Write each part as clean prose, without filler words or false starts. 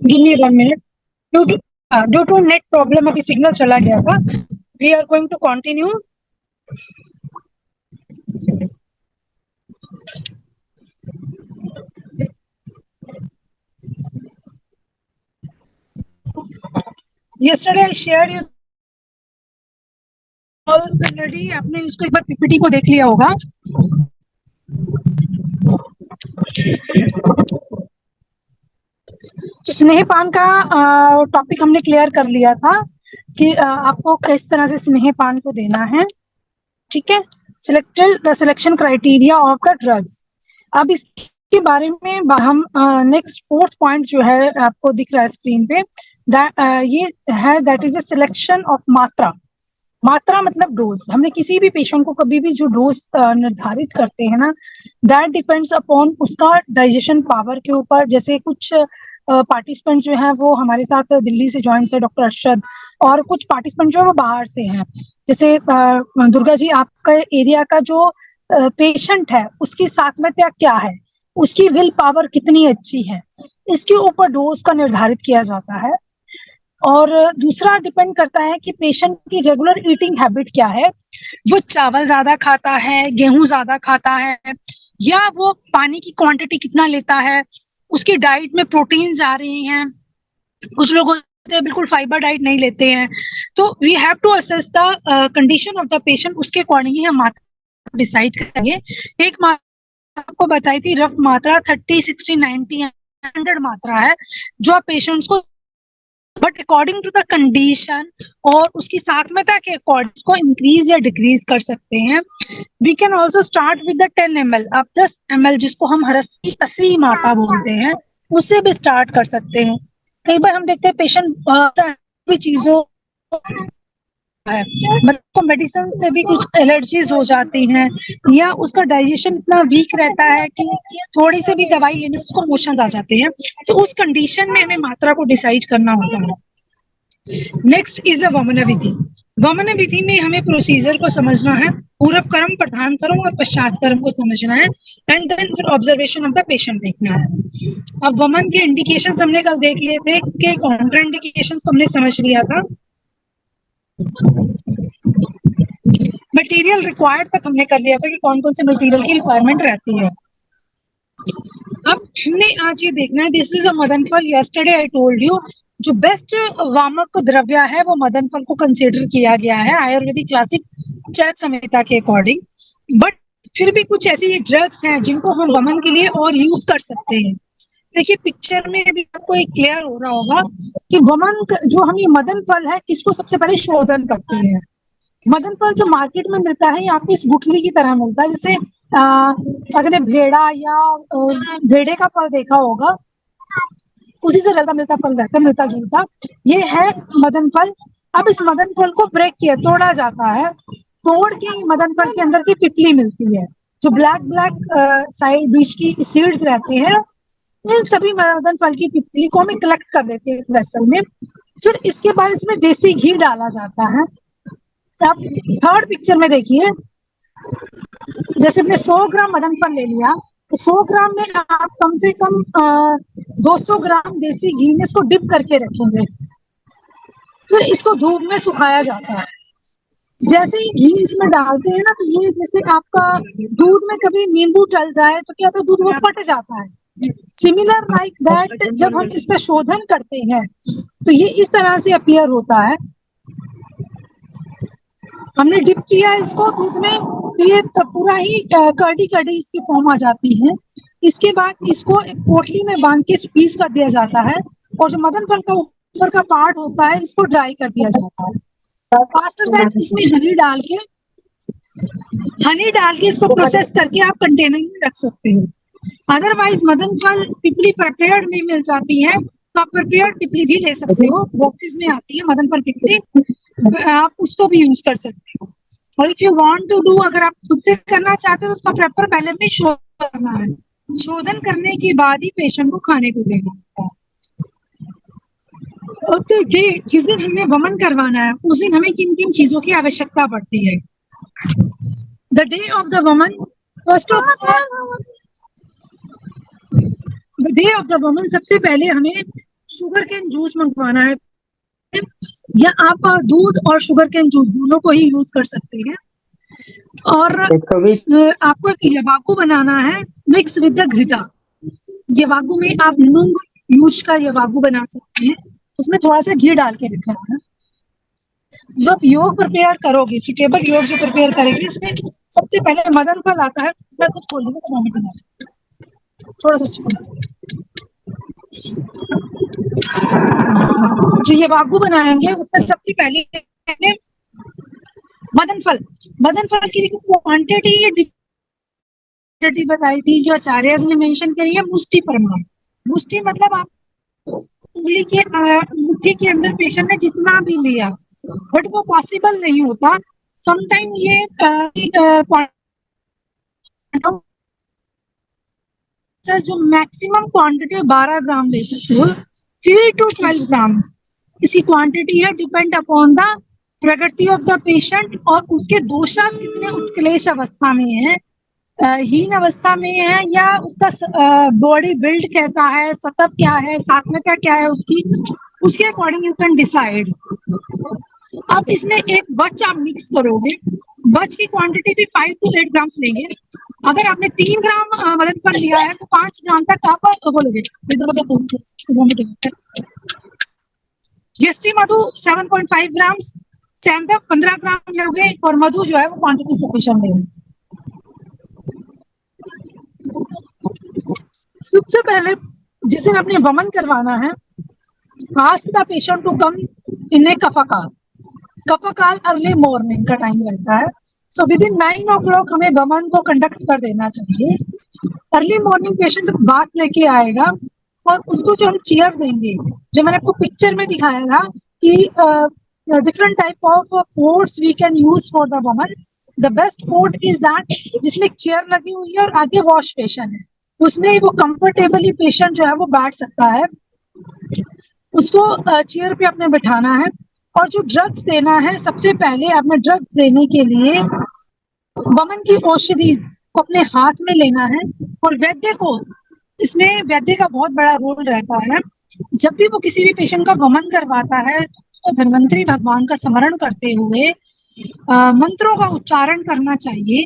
Give me 1 minute. Due to net problem अभी signal चला गया था। We are going to continue. yesterday I shared you already. आपने इसको एक बार पीपीटी को देख लिया होगा। तो स्नेहपान का टॉपिक हमने क्लियर कर लिया था कि आपको किस तरह से स्नेहपान को देना है। ठीक है, selected the selection criteria of the drugs. अब इसके बारे में हम नेक्स्ट 4th पॉइंट जो है आपको दिख रहा है स्क्रीन पे, ये है that is the selection of मात्रा। मात्रा मतलब डोज। हमने किसी भी पेशेंट को कभी भी जो डोज निर्धारित करते हैं ना, दैट डिपेंड्स अपॉन उसका डाइजेशन पावर के ऊपर। जैसे कुछ पार्टिसिपेंट जो है वो हमारे साथ दिल्ली से ज्वाइन है, डॉक्टर अरशद, और कुछ पार्टिसिपेंट जो है वो बाहर से हैं। जैसे दुर्गा जी, आपका एरिया का जो पेशेंट है उसकी सात्मत्या क्या है, उसकी विल पावर कितनी अच्छी है, इसके ऊपर डोज का निर्धारित किया जाता है। और दूसरा डिपेंड करता है कि पेशेंट की रेगुलर ईटिंग हैबिट क्या है। वो चावल ज्यादा खाता है, गेहूं ज्यादा खाता है, या वो पानी की क्वांटिटी कितना लेता है, उसकी डाइट में प्रोटीन आ रहे हैं। कुछ लोग होते हैं बिल्कुल फाइबर डाइट नहीं लेते हैं। तो we have to assess the condition of the patient, उसके अकॉर्डिंग ही हम मात्रा डिसाइड करेंगे। एक मात्रा आपको बताई थी, रफ मात्रा 30, 60, 90, 100 मात्रा है जो आप पेशेंट्स को, but according to the condition और उसकी सात्मता के अकॉर्डिंग को इंक्रीज या डिक्रीज कर सकते हैं। We can also start with the 10 ml। अब 10 ml जिसको हम हरस असली मात्रा बोलते हैं, उससे भी स्टार्ट कर सकते हैं। कई बार हम देखते हैं पेशेंट चीजों है, मतलब मेडिसिन से भी कुछ एलर्जीज हो जाती हैं, या उसका डाइजेशन इतना वीक रहता है कि थोड़ी सी भी दवाई लेने से उसको मोशंस आ जाते हैं। तो उस कंडीशन में हमें मात्रा को डिसाइड करना होता है। नेक्स्ट इज अ वमन विधि। वमन विधि में हमें प्रोसीजर को समझना है, पूर्व कर्म, प्रधान कर्म और पश्चात कर्म को समझना है, एंड देन फिर ऑब्जर्वेशन ऑफ द पेशेंट देखना है। अब वमन के इंडिकेशंस हमने कल देख लिए थे, इसके काउंटर इंडिकेशंस को हमने समझ लिया था। मटेरियल रिक्वायर्ड तक हमने कर लिया था कि कौन कौन से मटेरियल की रिक्वायरमेंट रहती है। अब हमने आज ये देखना है, दिस इज अ मदन फल। यस्टरडे आई टोल्ड यू जो बेस्ट वामक द्रव्य है वो मदन फल को कंसीडर किया गया है आयुर्वेदिक क्लासिक चरक संहिता के अकॉर्डिंग। बट फिर भी कुछ ऐसी ड्रग्स हैं जिनको हम वमन के लिए और यूज कर सकते हैं। देखिए पिक्चर में भी आपको एक क्लियर हो रहा होगा कि वमन जो हम ये मदन फल है इसको सबसे पहले शोधन करते हैं। मदन फल जो मार्केट में मिलता है ये आपको इस गुठली की तरह मिलता है। जैसे अगर भेड़ा या भेड़े का फल देखा होगा, उसी से ज्यादा मिलता फल रहता है, मिलता जुलता। ये है मदन फल। अब इस मदन फल को ब्रेक किया, तोड़ा जाता है। तोड़ के मदन फल के अंदर की पिपली मिलती है, जो ब्लैक ब्लैक साइड बीच की सीड्स रहते हैं। इन सभी मदन फल की पिपली को हम कलेक्ट कर लेते हैं वेसल में। फिर इसके बाद इसमें देसी घी डाला जाता है। आप थर्ड पिक्चर में देखिए, जैसे हमने 100 ग्राम मदन फल ले लिया तो 100 ग्राम में आप कम से कम 200 ग्राम देसी घी में इसको डिप करके रखेंगे। फिर इसको धूप में सुखाया जाता है। जैसे ही घी इसमें डालते हैं ना, तो ये जैसे आपका दूध में कभी नींबू डल जाए तो क्या होता है, दूध वो फट जाता है। सिमिलर लाइक दैट जब हम इसका शोधन करते हैं तो ये इस तरह से अपीयर होता है। हमने डिप किया इसको दूध में तो ये पूरा ही कर्डी कर्डी इसकी फॉर्म आ जाती है। इसके बाद इसको एक पोटली में बांध के स्क्वीज कर दिया जाता है, और जो मदन फल का ऊपर का पार्ट होता है इसको ड्राई कर दिया जाता है। आफ्टर दैट इसमें हनी डाल के इसको प्रोसेस करके आप कंटेनर में रख सकते हो। अदरवाइज मदन फल पिपली प्रिपेयर्ड में मिल जाती है, तो आप प्रिपेयर्ड पिपली भी ले सकते हो, बॉक्सेस में आती है मदन फल पिपली, आप उसको भी यूज कर सकते हो। और if you want to do, अगर आप खुद से करना चाहते हो तो उसका प्रॉपर पहले में शोधन करना है। शोधन करने के बाद ही पेशेंट को खाने को देना होता है। तो जिस दिन हमने वमन करवाना है उस दिन हमें किन किन चीजों की आवश्यकता पड़ती है। द डे ऑफ द वमन, first of all the day of the वमन, सबसे पहले हमें शुगर केन जूस मंगवाना है, या आप दूध और शुगर केन जूस दोनों को ही यूज कर सकते हैं। और 120 आपको एक यवागु बनाना है मिक्स विद द घृता। यवागु में आप मूंग यूज का यवागु बना सकते हैं, उसमें थोड़ा सा घी डाल के रखना है। जब योग प्रिपेयर करोगे, सुटेबल योग जो प्रिपेयर करेंगे, इसमें सबसे पहले मदन फल आता है, मैं खुद खोल दूंगा तो मिनट में थोड़ा सा जो ये वागु बनाएंगे उसमें सबसे पहले मदन फल की क्वांटिटी बताई थी जो आचार्य ने मेंशन करी है, मुष्टि परमाणु। मुष्टि मतलब आप उंगली के मुट्ठी के अंदर पेशेंट ने जितना भी लिया, बट वो पॉसिबल नहीं होता। समटाइम ये जो मैक्सिमम क्वांटिटी 12 ग्राम ले सकते हो, 3 to 12 ग्राम्स इसकी क्वांटिटी है, depend upon the Pragati of the patient और उसके दोषा कितने उत्क्लेश अवस्था में है, हीन अवस्था में है, या उसका बॉडी बिल्ड कैसा है, सतत क्या है, सात्विकता क्या है उसके अकॉर्डिंग यू कैन डिसाइड। अब इसमें एक बच आप मिक्स करोगे, बच की क्वांटिटी भी 5 to 8 ग्राम्स लेंगे। अगर आपने 3 ग्राम मदन फल लिया है तो 5 ग्राम तक आप बोलोगे। यष्टि मधु 7.5 ग्राम्स, सैंधव 15 ग्राम लोगे और मधु जो है वो क्वांटिटी सफिशिएंट लेंगे। सबसे पहले जिस दिन आपने वमन करवाना है, ask the patient to come in a कफकाल अर्ली मॉर्निंग का टाइम रहता है, सो विद इन 9 o'clock हमें वमन को कंडक्ट कर देना चाहिए। अर्ली मॉर्निंग पेशेंट बात लेके आएगा और उसको जो हम चेयर देंगे, जो मैंने आपको पिक्चर में दिखाया था कि different type of ports we can use for the वमन। The best port is that जिसमें चेयर लगी हुई है और आगे वॉश बेसिन है, उसमें वो कंफर्टेबली पेशेंट जो है वो बैठ सकता है। उसको चेयर पे आपने बैठाना है और जो ड्रग्स देना है, सबसे पहले आपने ड्रग्स देने के लिए वमन की औषधि को अपने हाथ में लेना है। और वैद्य को, इसमें वैद्य का बहुत बड़ा रोल रहता है। जब भी वो किसी भी पेशेंट का वमन करवाता है तो धन्वंतरी भगवान का स्मरण करते हुए मंत्रों का उच्चारण करना चाहिए।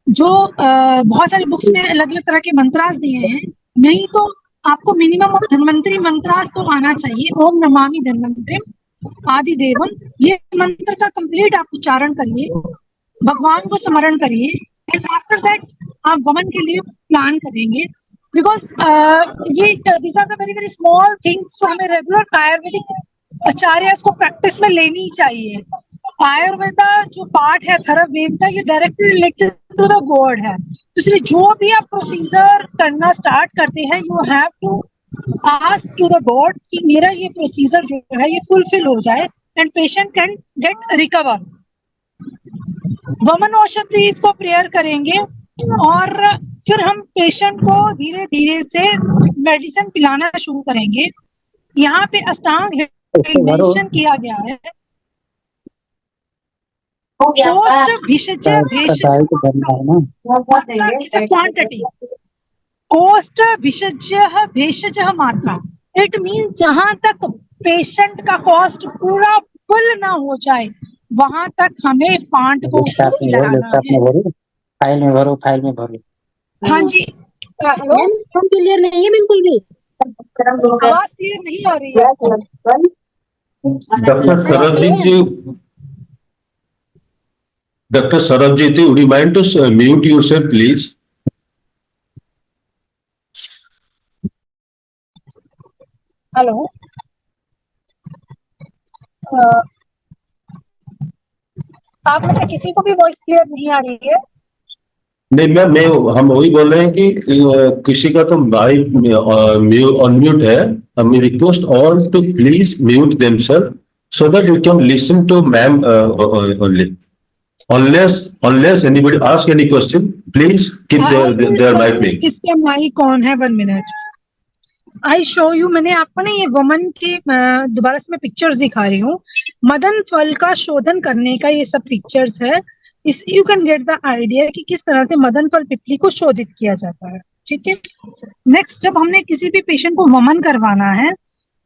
जो बहुत सारी बुक्स में अलग अलग तरह के मंत्रास दिए हैं, नहीं तो आपको मिनिमम ऑफ धन्वंतरी मंत्रास तो आना चाहिए। ओम नमामि धन्वंतरी आदि देवम, ये मंत्र का कंप्लीट आप उच्चारण करिए, भगवान को स्मरण करिए, एंड आफ्टर दैट आप वमन के लिए प्लान करेंगे। बिकॉज ये these are the very very small things जो हमें रेगुलर आयुर्वेदिक आचार्य को प्रैक्टिस में लेनी चाहिए। आयुर्वेदा जो पार्ट है थर्ववेद का, ये directly related to the god है, तो इसलिए जो भी आप प्रोसीजर करना स्टार्ट करते हैं, you have to ask to the god कि मेरा ये प्रोसीजर जो है ये फुलफिल हो जाए and patient can get recover. वमन औषधि इसको प्रेयर करेंगे और फिर हम पेशेंट को धीरे धीरे से मेडिसिन पिलाना शुरू करेंगे। यहाँ पे अष्टांग मेंशन किया गया है, कोष्ठ भिषज भेषज क्वांटिटी, कोष्ठ भिषज भेषज मात्रा। इट मीन जहां तक पेशेंट का कॉस्ट पूरा फुल ना हो जाए वहां तक हमें फांट को खिलाना है। फाइल में भरो। हाँ जी, क्लियर नहीं है बिल्कुल भी, आवाज क्लियर नहीं हो रही है। Dr. Sarabjit, would you mind to mute yourself, please? Hello, आप में से किसी को भी वॉइस क्लियर नहीं आ रही है? नहीं मैम, हम वही बोल रहे हैं कि किसी का तो माइक अनम्यूट है। हम request all to please mute themselves so that we can listen to ma'am only. Unless anybody ask any question, please keep their mic mute. किसका माइक ऑन है? 1 मिनट, आई शो यू। मैंने आपको ना ये वमन के दोबारा से मैं पिक्चर्स दिखा रही हूँ। मदन फल का शोधन करने का ये सब पिक्चर्स है। इस you can get the idea कि किस तरह से मदन फल पिपली को शोधित किया जाता है। ठीक है, नेक्स्ट, जब हमने किसी भी पेशेंट को वमन करवाना है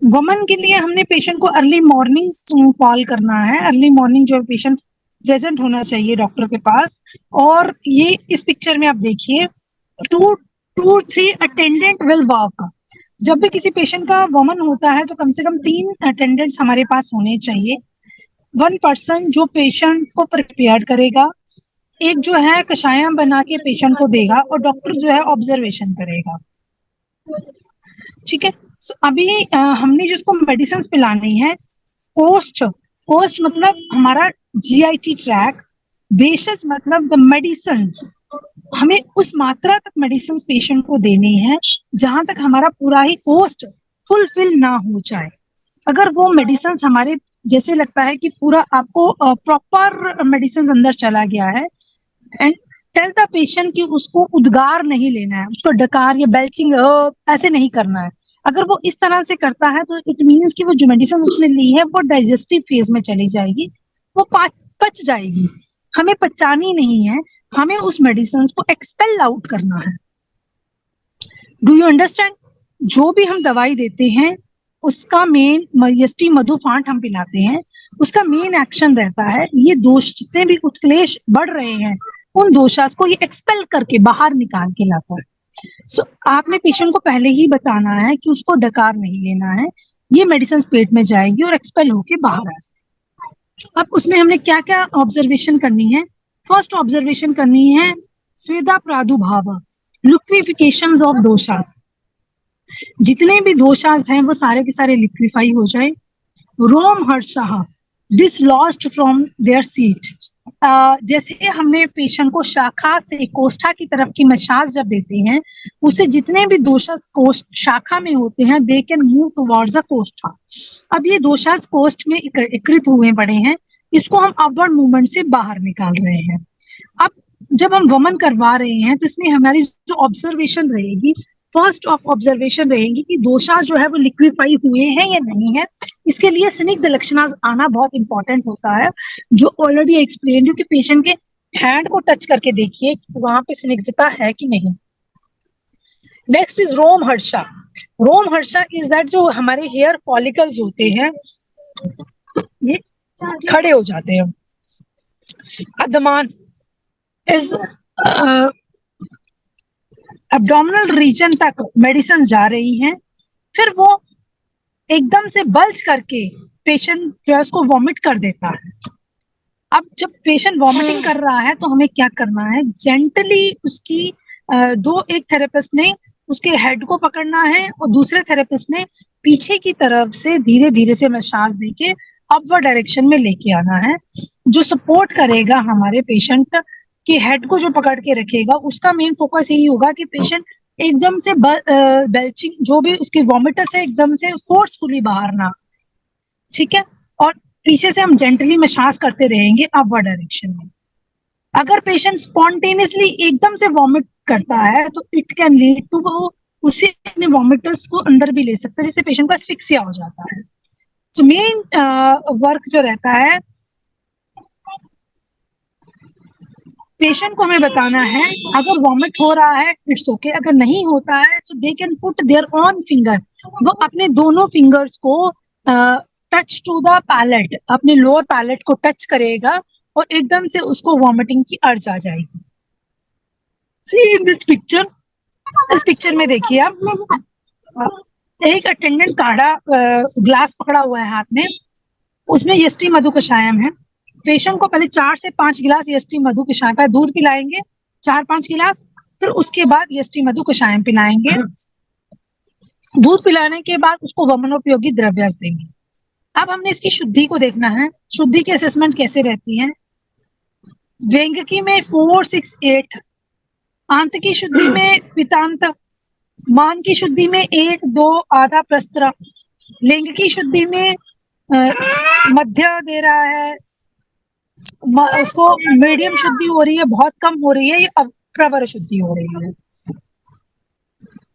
वुमन के लिए हमने पेशेंट को अर्ली मॉर्निंग कॉल करना है, अर्ली मॉर्निंग जो पेशेंट प्रेजेंट होना चाहिए डॉक्टर के पास। और ये इस पिक्चर में आप देखिए 2-3 अटेंडेंट विल वर्क। जब भी किसी पेशेंट का वुमन होता है तो कम से कम 3 अटेंडेंट्स हमारे पास होने चाहिए। 1 पर्सन जो पेशेंट को प्रिपेयर करेगा, एक जो है कषायम बना के पेशेंट को देगा और डॉक्टर जो है ऑब्जर्वेशन करेगा। ठीक है, सो अभी हमने जिसको मेडिसिन पिलानी है, कोस्ट मतलब हमारा जीआईटी ट्रैक, बेसिस मतलब द मेडिसिन्स, हमें उस मात्रा तक मेडिसिन पेशेंट को देनी है जहां तक हमारा पूरा ही कोस्ट फुलफिल ना हो जाए। अगर वो मेडिसिन हमारे जैसे लगता है कि पूरा आपको प्रॉपर मेडिसिन अंदर चला गया है, एंड टेल द पेशेंट कि उसको उद्गार नहीं लेना है, उसको डकार या बेल्चिंग ऐसे नहीं करना है। अगर वो इस तरह से करता है तो इट मीन्स कि वो जो मेडिसिन उसने ली है वो डाइजेस्टिव फेज में चली जाएगी, वो पच जाएगी। हमें पचानी नहीं है, हमें उस मेडिसिन को एक्सपेल आउट करना है। Do you understand? जो भी हम दवाई देते हैं उसका मेन, यष्टि मधुफांट हम पिलाते हैं, उसका मेन एक्शन रहता है ये दोष जितने भी उत्क्लेश बढ़ रहे हैं उन दोषास को ये एक्सपेल करके बाहर निकाल के लाता है। सो आपने पेशेंट को पहले ही बताना है कि उसको डकार नहीं लेना है, ये मेडिसिन पेट में जाएगी और एक्सपेल होके बाहर आ जाएगी। अब उसमें हमने क्या क्या ऑब्जर्वेशन करनी है? फर्स्ट ऑब्जर्वेशन करनी है स्वेदा प्रादुर्भाव, लिक्विफिकेशंस ऑफ दोषास। जितने भी दोषास हैं वो सारे के सारे लिक्विफाई हो जाए। रोम हर्षः डिसलॉज्ड फ्रॉम देयर सीट। जैसे हमने पेशेंट को शाखा से कोष्ठा की तरफ की मसाज जब देते हैं, उससे जितने भी दोषास कोष्ठ शाखा में होते हैं they can move towards the कोष्ठा। अब ये दोषास कोष्ठ में एकत्रित हुए पड़े हैं, इसको हम अपवर्ड मूवमेंट से बाहर निकाल रहे हैं। अब जब हम वमन करवा रहे हैं तो इसमें हमारी जो ऑब्जर्वेशन रहेगी, फर्स्ट ऑफ ऑब्जर्वेशन रहेंगी कि दोषास जो है वो लिक्विफाई हुए हैं या नहीं है। इसके लिए स्निग्ध लक्षण आना बहुत इंपॉर्टेंट होता है, जो ऑलरेडी एक्सप्लेन कि पेशेंट के हैंड को टच करके देखिए कि वहां पे स्निग्धता है कि नहीं। नेक्स्ट इज रोम हर्षा। रोम हर्षा इज दैट जो हमारे हेयर फॉलिकल्स होते हैं ये खड़े हो जाते हैं। अदमान इज एब्डोमिनल रीजन तक मेडिसिन जा रही हैं, फिर वो एकदम से बल्ज करके पेशेंट जो है उसको वॉमिट कर देता है। अब जब पेशेंट वॉमिटिंग कर रहा है तो हमें क्या करना है? जेंटली उसकी एक थेरेपिस्ट ने उसके हेड को पकड़ना है और दूसरे थेरेपिस्ट ने पीछे की तरफ से धीरे धीरे से मसाज देके अपवर्ड डायरेक्शन में लेके आना है। जो सपोर्ट करेगा हमारे पेशेंट के हेड को, जो पकड़ के रखेगा, उसका मेन फोकस यही होगा कि पेशेंट एकदम से बेल्चिंग जो भी उसकी वॉमिटस है एकदम से फोर्सफुली बाहर ना। ठीक है, और पीछे से हम जेंटली मसाज करते रहेंगे अपवर्ड डायरेक्शन में। अगर पेशेंट स्पॉन्टेनियसली एकदम से वॉमिट करता है तो इट कैन लीड टू वो उसी अपने वॉमिटस को अंदर भी ले सकता है, जिससे पेशेंट का एस्फिक्सिया हो जाता है। तो मेन वर्क जो रहता है, पेशेंट को हमें बताना है अगर वॉमिट हो रहा है इट्स ओके, अगर नहीं होता है so they can put their on finger, वो अपने दोनों फिंगर्स को टच टू द पैलेट, अपने लोअर पैलेट को टच करेगा और एकदम से उसको वॉमिटिंग की अर्ज आ जाएगी। सी इन दिस पिक्चर, इस पिक्चर में देखिए आप, एक अटेंडेंट काढ़ा ग्लास पकड़ा हुआ है हाथ में, उसमें यष्टि मधु कषायम है। पेशेंट को पहले 4 से 5 गिलास यष्टि मधु कषायम का दूध पिलाएंगे, 4-5 गिलास, फिर उसके बाद यष्टि मधु कषायम पिलाएंगे। दूध पिलाने के बाद उसको वमनोपयोगी द्रव्य देंगे। अब हमने इसकी शुद्धि को देखना है, शुद्धि की असेसमेंट कैसे रहती है। वेंगकी में 4-6-8, आंत की शुद्धि में पितांत, मान की शुद्धि में 1-2 आधा प्रस्त्र, लिंग की शुद्धि में मध्य दे रहा है, उसको मीडियम शुद्धि हो रही है, बहुत कम हो रही है, ये प्रवर शुद्धि हो रही है।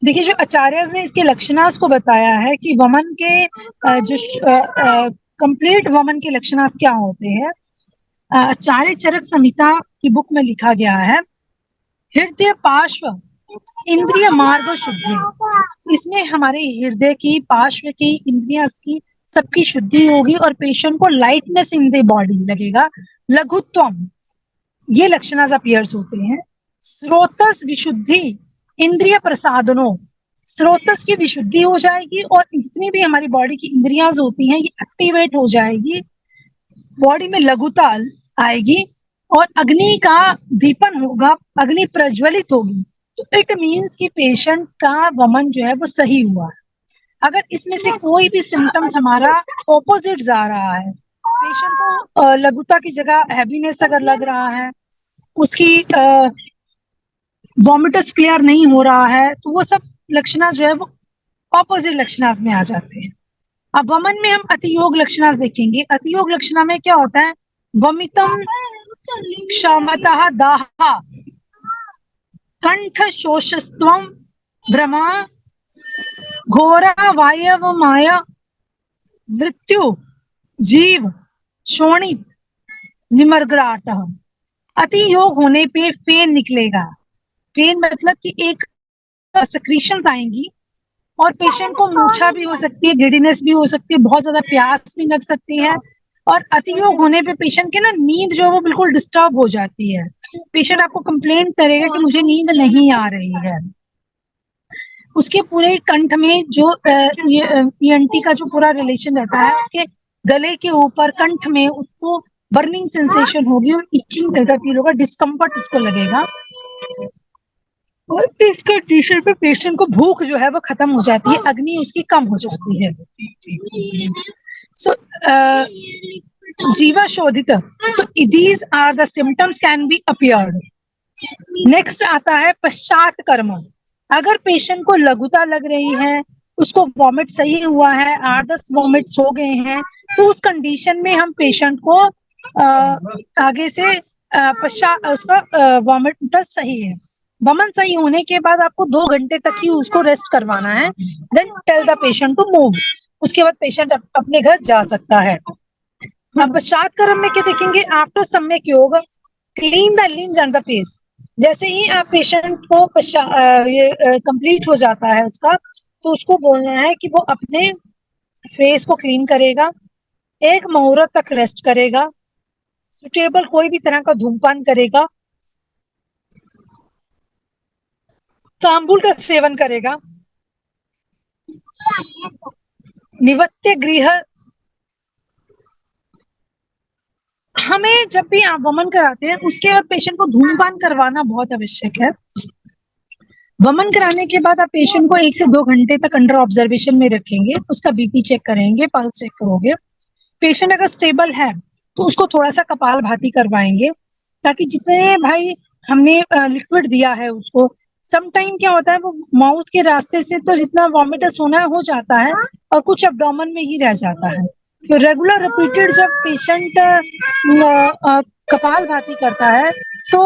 देखिए जो आचार्य ने इसके लक्षणास को बताया है कि वमन के जो कंप्लीट वमन के लक्षणास क्या होते हैं। आचार्य चरक संहिता की बुक में लिखा गया है, हृदय पार्श्व इंद्रिय मार्ग शुद्धि, इसमें हमारे हृदय की, पार्श्व की, इंद्रियां की सबकी शुद्धि होगी और पेशेंट को लाइटनेस इन द बॉडी लगेगा, लघुत्वम, ये लक्षणास अपीयर्स होते हैं। स्रोतस विशुद्धि, इंद्रिय प्रसादनो, स्रोतस की विशुद्धि हो जाएगी और जितनी भी हमारी बॉडी की इंद्रियां होती हैं ये एक्टिवेट हो जाएगी, बॉडी में लघुता आएगी और अग्नि का दीपन होगा, अग्नि प्रज्वलित होगी। तो इट मीन्स कि पेशेंट का वमन जो है वो सही हुआ है। अगर इसमें से कोई भी सिम्टम्स हमारा ऑपोजिट जा रहा है, पेशेंट को लघुता की जगह हैवीनेस अगर लग रहा है, उसकी वॉमिटस क्लियर नहीं हो रहा है, तो वो सब लक्षण जो है वो ऑपोजिट लक्षणास में आ जाते हैं। अब वमन में हम अतियोग लक्षणास देखेंगे। अतियोग लक्षणा में क्या होता है? वमितम क्षमतः दाहा, कंठ शोषस्त्वम, भ्रमा, घोरा वायव माया, मृत्यु, जीव, शोणित, निमग्नार्थः। अति योग होने पे फेन निकलेगा। फेन मतलब कि एक सेक्रीशंस आएंगी और पेशेंट को मूर्छा भी हो सकती है, गिडीनेस भी हो सकती है, बहुत ज्यादा प्यास भी लग सकती है। और अतियोग होने पे पेशेंट के ना नींद जो है वो बिल्कुल डिस्टर्ब हो जाती है। पेशेंट आपको कंप्लेंट करेगा कि मुझे नींद नहीं आ रही है। उसके पूरे कंठ में जो ईएनटी का जो पूरा रिलेशन रहता है, उसके गले के ऊपर कंठ में उसको बर्निंग सेंसेशन होगी और इचिंग जैसा फील होगा, डिस्कम्फर्ट उसको लगेगा। और इस कंडीशन पे पेशेंट को भूख जो है वो खत्म हो जाती है, अग्नि उसकी कम हो जाती है। सो जीवा शोधित, so these are the symptoms can be appeared. Next आता है पश्चात कर्म। अगर पेशेंट को लघुता लग रही है, उसको वॉमिट सही हुआ है, 8-10 वॉमिट्स हो गए हैं, तो उस कंडीशन में हम पेशेंट को आगे से पश्चात उसका वॉमिट सही है। वमन सही होने के बाद आपको 2 घंटे तक ही उसको रेस्ट करवाना है। Then tell the patient to move. उसके बाद पेशेंट अपने घर जा सकता है। अब पश्चात कर्म में क्या देखेंगे? आफ्टर सम्यक योग, clean the limbs and the face. जैसे ही आप पेशेंट को ये कंप्लीट हो जाता है उसका, तो उसको बोलना है कि वो अपने फेस को क्लीन करेगा, 1 मुहूर्त तक रेस्ट करेगा, सुटेबल कोई भी तरह का धूमपान करेगा, तांबुल का सेवन करेगा, निवत्य गृह। हमें जब भी आप वमन कराते हैं उसके बाद पेशेंट को धूमपान करवाना बहुत आवश्यक है। वमन कराने के बाद आप पेशेंट को 1 से 2 घंटे तक अंडर ऑब्जर्वेशन में रखेंगे, उसका बीपी चेक करेंगे, पल्स चेक करोगे। पेशेंट अगर स्टेबल है तो उसको थोड़ा सा कपालभाति करवाएंगे, ताकि जितने भाई हमने लिक्विड दिया है उसको, समटाइम क्या होता है वो माउथ के रास्ते से तो जितना वॉमिटस होना हो जाता है और कुछ एब्डोमेन में ही रह जाता है। तो रेगुलर रिपीटेड जब पेशेंट कपालभाति करता है, सो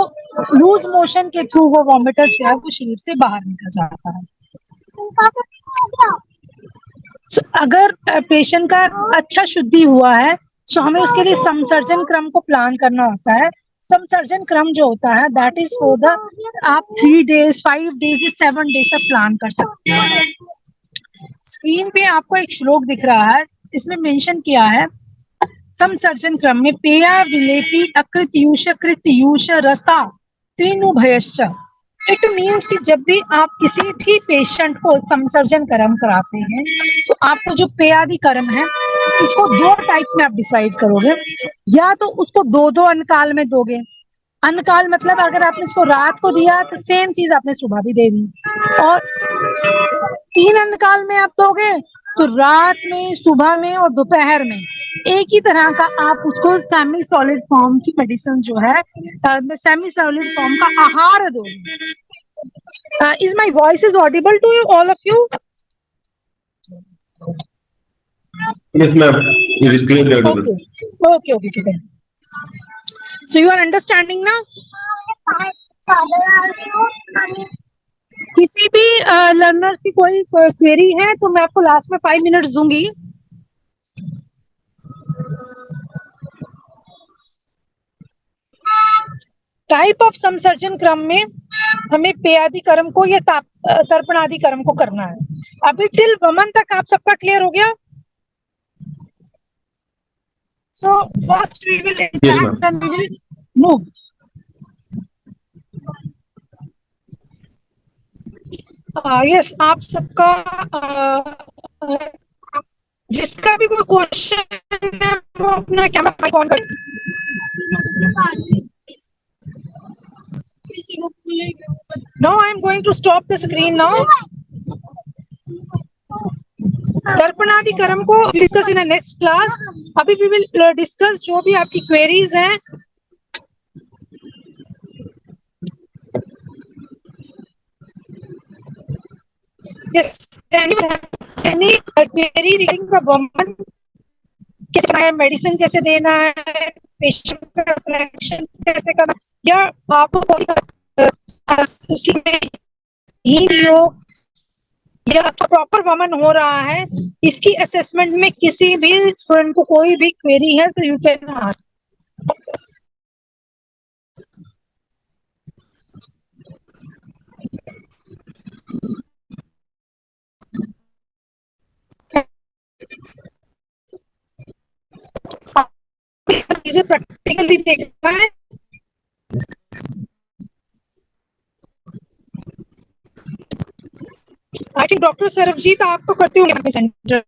लूज मोशन के थ्रू वो वॉमिटस जो है वो शरीर से बाहर निकल जाता है। So, अगर पेशेंट का अच्छा शुद्धि हुआ है, तो हमें उसके लिए संसर्जन क्रम को प्लान करना होता है। संसर्जन क्रम जो होता है दैट इज फॉर द, आप 3 डेज 5 डेज या 7 डेज तक प्लान कर सकते हैं। स्क्रीन पे आपको एक श्लोक दिख रहा है, इसमें मेंशन किया है संसर्जन क्रम में पेया विलेपी अकृतयूष कृतयूष रसा त्रिनुभयश्च। इट मीन्स कि जब भी आप किसी भी पेशेंट को संसर्जन कर्म कराते हैं, तो आपको जो पेयादि कर्म है इसको 2 टाइप्स में आप डिसाइड करोगे। या तो उसको 2-2 अनकाल में दोगे। अनकाल मतलब अगर आपने इसको रात को दिया तो सेम चीज आपने सुबह भी दे दी, और 3 अनकाल में आप दोगे तो रात में, सुबह में और दोपहर में एक ही तरह का आप उसको सेमी सॉलिड फॉर्म की मेडिसिन जो है, सेमी सॉलिड फॉर्म का आहार दोगे। Is my voice is audible to you, all of you? Yes, ma'am. It is clearly audible. Okay. So you are understanding now? किसी भी लर्नर्स की कोई क्वेरी है तो मैं आपको लास्ट में 5 मिनट्स दूंगी। टाइप ऑफ समसर्जन क्रम में हमें पेयादिकर्म को या तर्पणादिकर्म को करना है। अभी टिल वमन तक आप सबका क्लियर हो गया? So first we will Yes, ma'am. Then we will move. Yes, आप सबका जिसका भी कोई क्वेश्चन है वो अपना कैमरा ऑन कर। Now I am going to stop the screen now. दर्पणादि कर्म को डिस्कस इन नेक्स्ट क्लास। अभी वी विल डिस्कस जो भी आपकी क्वेरीज हैं। Yes, any query regarding the woman, कैसे करना है, मेडिसिन कैसे देना है, पेशेंट का सिलेक्शन कैसे करना, या आपको उसी में ही योग या प्रॉपर वमन हो रहा है, इसकी असेसमेंट में किसी भी स्टूडेंट को कोई भी क्वेरी है तो यू कैन आस्क। चीजें प्रैक्टिकली देखना है। आई थिंक डॉक्टर सरबजीत आप तो करते होंगे centre.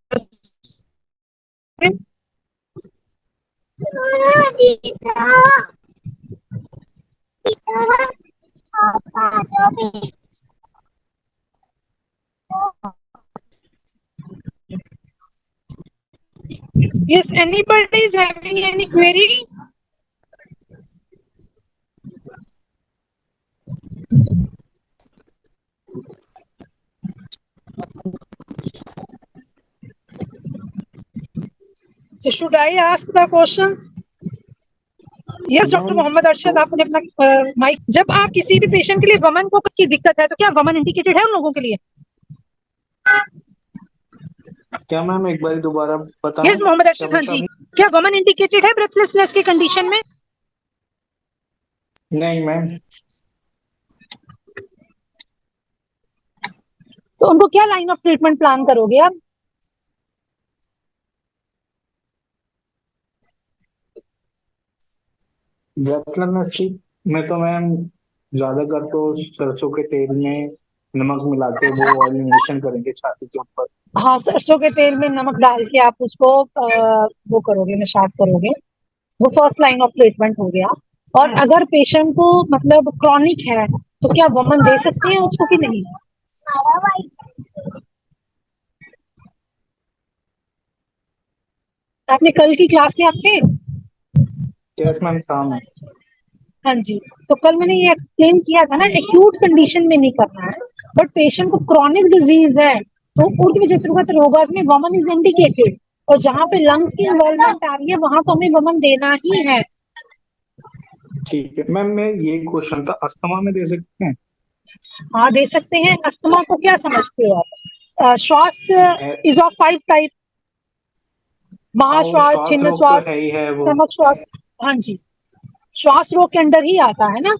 Yes, anybody is having any query? So should I ask the questions? Yes, doctor Mohammad Arshad, आपने अपना माइक। जब आप किसी भी पेशेंट के लिए वमन को की दिक्कत है तो क्या वमन इंडिकेटेड है उन लोगों के लिए? क्या मैम एक बार दोबारा बताएं? यस मोहम्मद अरशद, हाँ जी, क्या वमन इंडिकेटेड है ब्रेथलेसनेस की कंडीशन में? नहीं मैम। तो उनको क्या लाइन ऑफ ट्रीटमेंट प्लान करोगे आप? ब्रेथलेसनेस में तो मैम ज्यादातर तो सरसों के तेल में नमक मिला के वो ऑयल इंजेक्शन करेंगे छाती के ऊपर। हाँ, सरसों के तेल में नमक डाल के आप उसको वो करोगे, मसाज करोगे, वो फर्स्ट लाइन ऑफ ट्रीटमेंट हो गया। और अगर पेशेंट को मतलब क्रॉनिक है तो क्या वमन दे सकते हैं उसको कि नहीं? आपने कल की क्लास में आपके यस मैम सामने। हाँ जी, तो कल मैंने ये एक्सप्लेन किया था ना, एक्यूट कंडीशन में नहीं करना है, बट पेशेंट को क्रॉनिक डिजीज है तो ऊर्ध्वजत्रुगत रोगास में वमन इज इंडिकेटेड, और जहाँ पे लंग्स की इन्वॉल्वमेंट आ रही है वहां तो हमें वमन देना ही है। ठीक है मैम, मैं ये क्वेश्चन था, अस्थमा में दे सकते हैं? हाँ दे सकते हैं। अस्थमा को क्या समझते हो आप? श्वास इज ऑफ 5 टाइप, महाश्वास, छिन्न श्वास, है ही है वो। तमक श्वास। हाँ जी, श्वास रोग के अंडर ही आता है ना,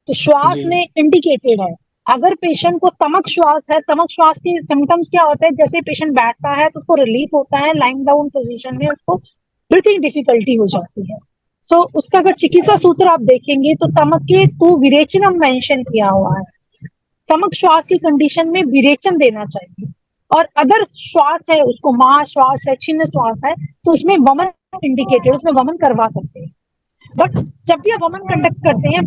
तो श्वास जी। में इंडिकेटेड है। अगर पेशेंट को तमक श्वास है, तमक श्वास के सिम्टम्स क्या होते हैं? जैसे पेशेंट बैठता है तो उसको रिलीफ होता है, लाइंग डाउन पोजीशन में उसको ब्रीथिंग डिफिकल्टी हो जाती है। सो उसका अगर चिकित्सा सूत्र आप देखेंगे तो तमक के तो विरेचनम मेंशन किया हुआ है। तमक श्वास की कंडीशन में विरेचन देना चाहिए। और अगर श्वास है, उसको महाश्वास है, छिन्न श्वास है, तो उसमें वमन इंडिकेटेड, उसमें वमन करवा सकते हैं। बट जब भी आप वमन कंडक्ट करते हैं,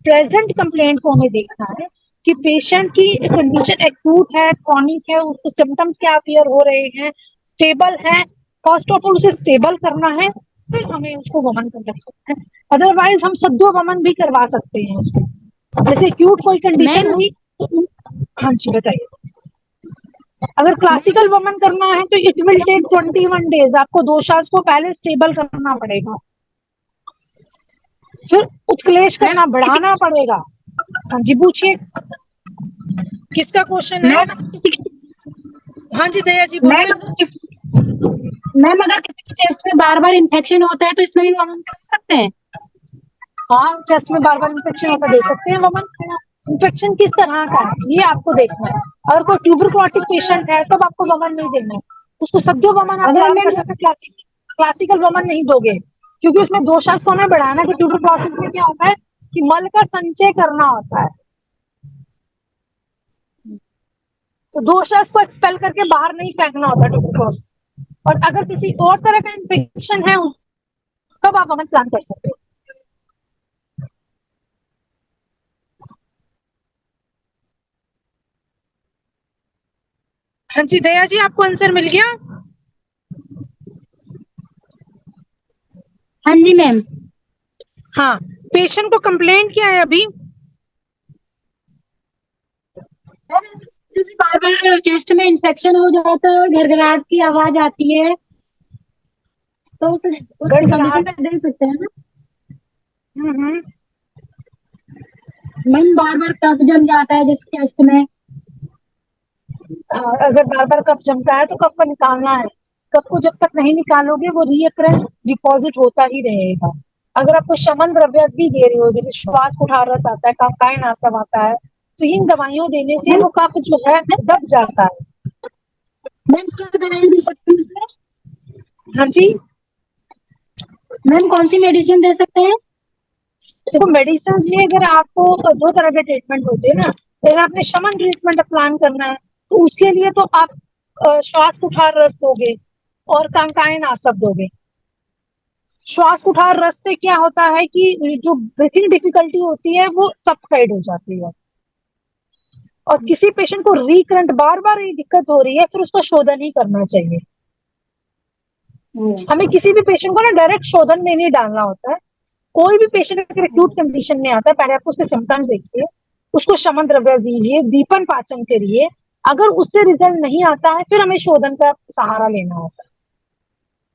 प्रेजेंट कंप्लेंट को हमें देखना है कि पेशेंट की कंडीशन एक्यूट है, क्रॉनिक है, उसको सिम्टम्स क्या अपीयर हो रहे हैं, स्टेबल है। फर्स्ट ऑफ ऑल उसे स्टेबल करना है, फिर हमें उसको वमन कंडक्ट करना है। अदरवाइज हम सद्यो वमन भी करवा सकते हैं उसको। जैसे एक्यूट कोई कंडीशन हुई तो हाँ जी बताइए। अगर क्लासिकल वमन करना है तो इट विल टेक 21 डेज। आपको दोषास को पहले स्टेबल करना पड़ेगा, फिर उत्क्लेश करना बढ़ाना पड़ेगा। हाँ जी पूछिए, किसका क्वेश्चन है? हाँ जी दया जी बोलिए। मैम अगर किसी चेस्ट में बार बार इन्फेक्शन होता है तो इसमें भी वमन कर सकते हैं? हाँ, चेस्ट में बार बार इन्फेक्शन होता देख सकते हैं वमन। इन्फेक्शन किस तरह का है ये आपको देखना है। अगर कोई ट्यूबरकुलोटिक पेशेंट है तब आपको वमन नहीं देना है, उसको सद्यो वमन आप अगर आराम मैं कर सकते हैं, क्लासिकल वमन नहीं दोगे, क्योंकि उसमें दोषांश को हमें बढ़ाना है। कि ट्यूबरकुलोसिस में क्या होता है कि मल का संचय करना होता है, तो दोषांश को एक्सपेल करके बाहर नहीं फेंकना होता ट्यूबरकुलोसिस। और अगर किसी और तरह का इन्फेक्शन है तब आप वमन प्लान कर सकते हो। हाँ जी दया जी, आपको आंसर मिल गया? हाँ जी मैम। हाँ, पेशेंट को कंप्लेंट क्या है अभी? जैसे बार बार चेस्ट में इन्फेक्शन हो जाता है, घरघराहट की आवाज आती है, तो उस कंडीशन में दे सकते हैं ना मैम। बार बार कफ जम जाता है जिस चेस्ट में। अगर बार बार कफ जमता है तो कफ को निकालना है। कफ को जब तक नहीं निकालोगे वो रीअकरेंस डिपॉजिट होता ही रहेगा। अगर आपको शमन द्रव्य भी दे रहे हो, जैसे श्वास कुठार रस आता है, काकाइन नाशक आता है, तो इन दवाइयों देने से वो कफ जो है दब जाता है। मैम क्या दवाई दे सकते हैं इसमें? हाँ जी, मैम कौन सी मेडिसिन दे सकते हैं? देखो मेडिसिन में अगर आपको दो तरह के ट्रीटमेंट होते हैं ना। अगर आपने शमन ट्रीटमेंट प्लान करना है तो उसके लिए तो आप श्वास कुठार रस दोगे और काकाइन नाशक दोगे। श्वास कुठार रस से क्या होता है कि जो ब्रीथिंग डिफिकल्टी होती है वो सबसाइड हो जाती है। और किसी पेशेंट को रिकरेंट बार बार ये दिक्कत हो रही है फिर उसका शोधन ही करना चाहिए। हमें किसी भी पेशेंट को ना डायरेक्ट शोधन में नहीं डालना होता है। कोई भी पेशेंट अगर एक्यूट कंडीशन में आता है, पहले आप उसके सिम्टम्स देखिए, उसको शमन द्रव्य दीजिए, दीपन पाचन करिए। अगर उससे रिजल्ट नहीं आता है फिर हमें शोधन का सहारा लेना होता है।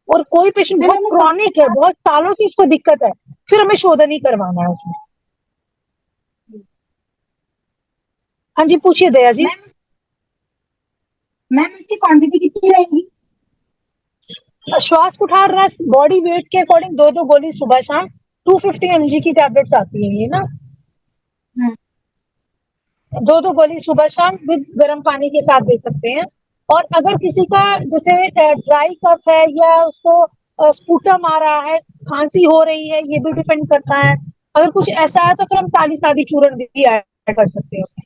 और कोई पेशेंट बहुत क्रॉनिक है, बहुत सालों से उसको दिक्कत है, फिर हमें शोधन ही करवाना है उसमें। हाँ जी पूछिए दया जी। मैम इसकी क्वांटिटी कितनी रहेगी? श्वास कुठार रस बॉडी वेट के अकॉर्डिंग 2-2 गोली सुबह शाम 250 mg की टैबलेट्स आती है ये ना। 2-2 गोली सुबह शाम विद गर्म पानी के साथ दे सकते हैं। और अगर किसी का जैसे ड्राई कफ है या उसको स्पूटम आ रहा है, खांसी हो रही है, ये भी डिपेंड करता है। अगर कुछ ऐसा है तो फिर हम ताली सादी चूर्ण भी ऐड कर सकते हैं उसमें।